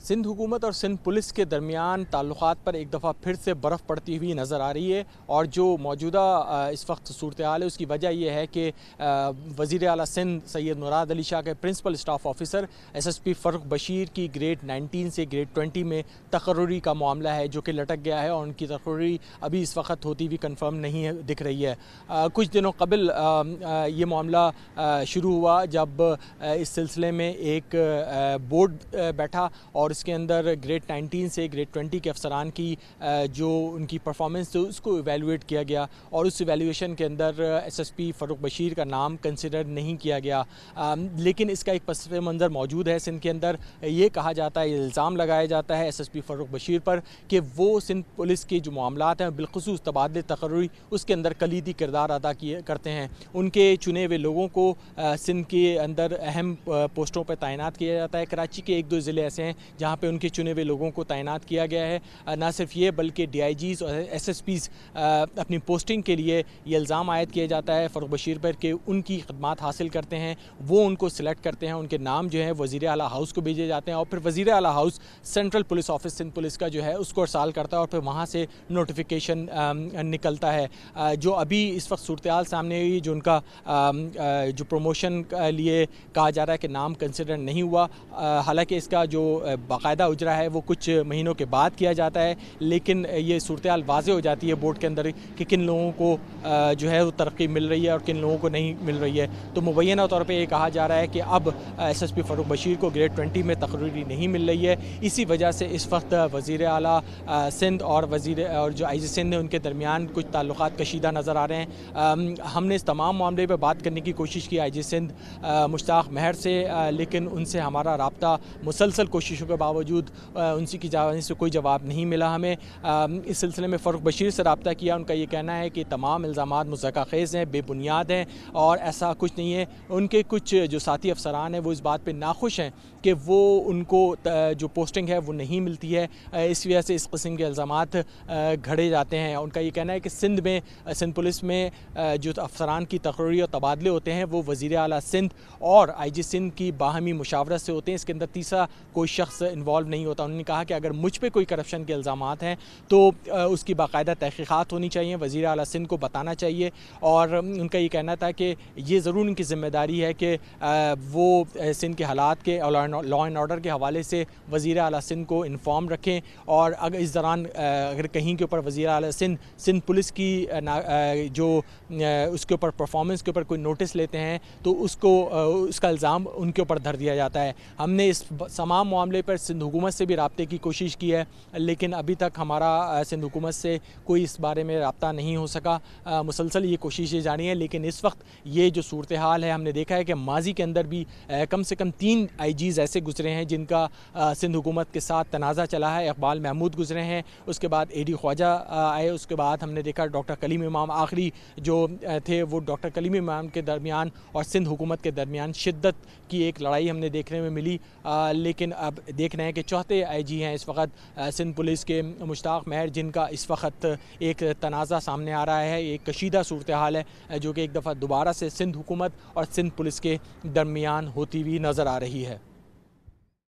सिंध हुकूमत और सिंध पुलिस के दरमियान ताल्लुकात पर एक दफ़ा फिर से बर्फ़ पड़ती हुई नज़र आ रही है। और जो मौजूदा इस वक्त सूरत हाल है उसकी वजह यह है कि वज़ीर आला सिंध सैयद मुराद अली शाह के principal staff officer SSP Farrukh Bashir की ग्रेड 19 से ग्रेड 20 में तकर्रुरी का मामला है जो कि लटक गया है और उनकी तकर्रुरी अभी इस वक्त होती हुई कन्फर्म नहीं है दिख रही है। कुछ दिनों कबल ये मामला शुरू हुआ जब इस सिलसिले में एक बोर्ड बैठा और इसके अंदर ग्रेड 19 से ग्रेड 20 के अफसरान की जो उनकी परफॉर्मेंस थी उसको इवेलुएट किया गया और उस इवेलुएशन के अंदर SSP फ़र्रुख बशीर का नाम कंसिडर नहीं किया गया। लेकिन इसका एक पस मंज़र मौजूद है सिंध के अंदर। ये कहा जाता है, इल्ज़ाम लगाया जाता है SSP फ़र्रुख बशीर पर कि वो सिंध पुलिस के जो मामलात हैं बिलखुसूस तबादले तकर्रुरी उसके अंदर कलीदी किरदार अदा करते हैं। उनके चुने हुए लोगों को सिंध के अंदर अहम पोस्टों पर तैनात किया जाता है। कराची के एक दो ज़िले ऐसे हैं जहाँ पे उनके चुने हुए लोगों को तैनात किया गया है। ना सिर्फ ये बल्कि DIGs और SSPs अपनी पोस्टिंग के लिए ये इल्ज़ाम आयद किया जाता है फ़र्रुख बशीर पर कि उनकी खदमात हासिल करते हैं, वो उनको सिलेक्ट करते हैं, उनके नाम जो है वज़ीर आला हाउस को भेजे जाते हैं और फिर वज़ीर आला house central police office Sindh police का जो है उसको अरसाल करता है और फिर वहाँ से नोटिफिकेशन निकलता है। जो अभी इस वक्त सूरत हाल सामने हुई, जो उनका जो प्रमोशन लिए कहा जा रहा है कि नाम कंसिडर नहीं हुआ, हालांकि इसका जो बाकायदा उजरा है वो कुछ महीनों के बाद किया जाता है, लेकिन ये सूरत हाल वाज़ेह हो जाती है बोर्ड के अंदर कि किन लोगों को जो है वो तरक्की मिल रही है और किन लोगों को नहीं मिल रही है। तो मुबैना तौर पे ये कहा जा रहा है कि अब SSP फ़र्रुख बशीर को ग्रेड 20 में तकर्रुरी नहीं मिल रही है। इसी वजह से इस वक्त वज़ीर आला सिंध और जो IG सिंध है उनके दरमियान कुछ ताल्लुकात कशीदा नज़र आ रहे हैं। हमने इस तमाम मामले पर बात करने की कोशिश की IG सिंध मुश्ताक महर से, लेकिन उनसे हमारा रब्ता मुसलसल कोशिशों के बावजूद उनकी जानिब से कोई जवाब नहीं मिला हमें। इस सिलसिले में फ़र्रुख बशीर से रब्ता किया, उनका ये कहना है कि तमाम इल्ज़ामात मुज़क्का ख़ेज़ हैं, बेबुनियाद हैं और ऐसा कुछ नहीं है। उनके कुछ जो साथी अफसरान हैं वो इस बात पर नाखुश हैं कि वो उनको जो पोस्टिंग है वो नहीं मिलती है, इस वजह से इस किस्म के इल्ज़ामात घड़े जाते हैं। उनका ये कहना है कि सिंध पुलिस में जो अफसरान की तकर्रुरी और तबादले होते हैं वो वज़ीर आला सिंध और IG सिंध की बाहमी मुशावरत से होते हैं, इसके अंदर तीसरा कोई शख्स इन्वॉल्व नहीं होता। उन्होंने कहा कि अगर मुझ पे कोई करप्शन के इल्ज़ामात हैं तो उसकी बाकायदा तहक़ीक़ात होनी चाहिए, वज़ीर आला सिंध को बताना चाहिए। और उनका ये कहना था कि ये ज़रूर उनकी ज़िम्मेदारी है कि वो सिंध के हालात के और लॉ एंड ऑर्डर के हवाले से वज़ीर आला सिंध को इन्फॉर्म रखें और अगर इस दौरान अगर कहीं के ऊपर वज़ीर आला सिंध पुलिस की जो उसके ऊपर परफॉर्मेंस के ऊपर कोई नोटिस लेते हैं तो उसका इल्ज़ाम उनके ऊपर धर दिया जाता है। हमने इस तमाम मामले पर सिंध हुकूमत से भी रब्ते की कोशिश की है, लेकिन अभी तक हमारा सिंध हुकूमत से कोई इस बारे में रब्ता नहीं हो सका। मुसलसल ये कोशिशें जारी हैं, लेकिन इस वक्त ये जो सूरत हाल है हमने देखा है कि माजी के अंदर भी कम से कम 3 IGs ऐसे गुजरे हैं जिनका सिंध हुकूमत के साथ तनाज़ा चला है। इकबाल महमूद गुजरे हैं, उसके बाद AD ख्वाजा आए, उसके बाद हमने देखा डॉक्टर कलीम इमाम आखिरी जो थे वो डॉक्टर कलीम इमाम के दरमियान और सिंध हुकूमत के दरमियान शिद्दत की एक लड़ाई हमने देखने में मिली। लेकिन अब देख रहे हैं कि चौथे IG हैं इस वक्त सिंध पुलिस के मुश्ताक महर, जिनका इस वक्त एक तनाज़ा सामने आ रहा है, एक कशीदा सूरत हाल है जो कि एक दफ़ा दोबारा से सिंध हुकूमत और सिंध पुलिस के दरमियान होती हुई नज़र आ रही है।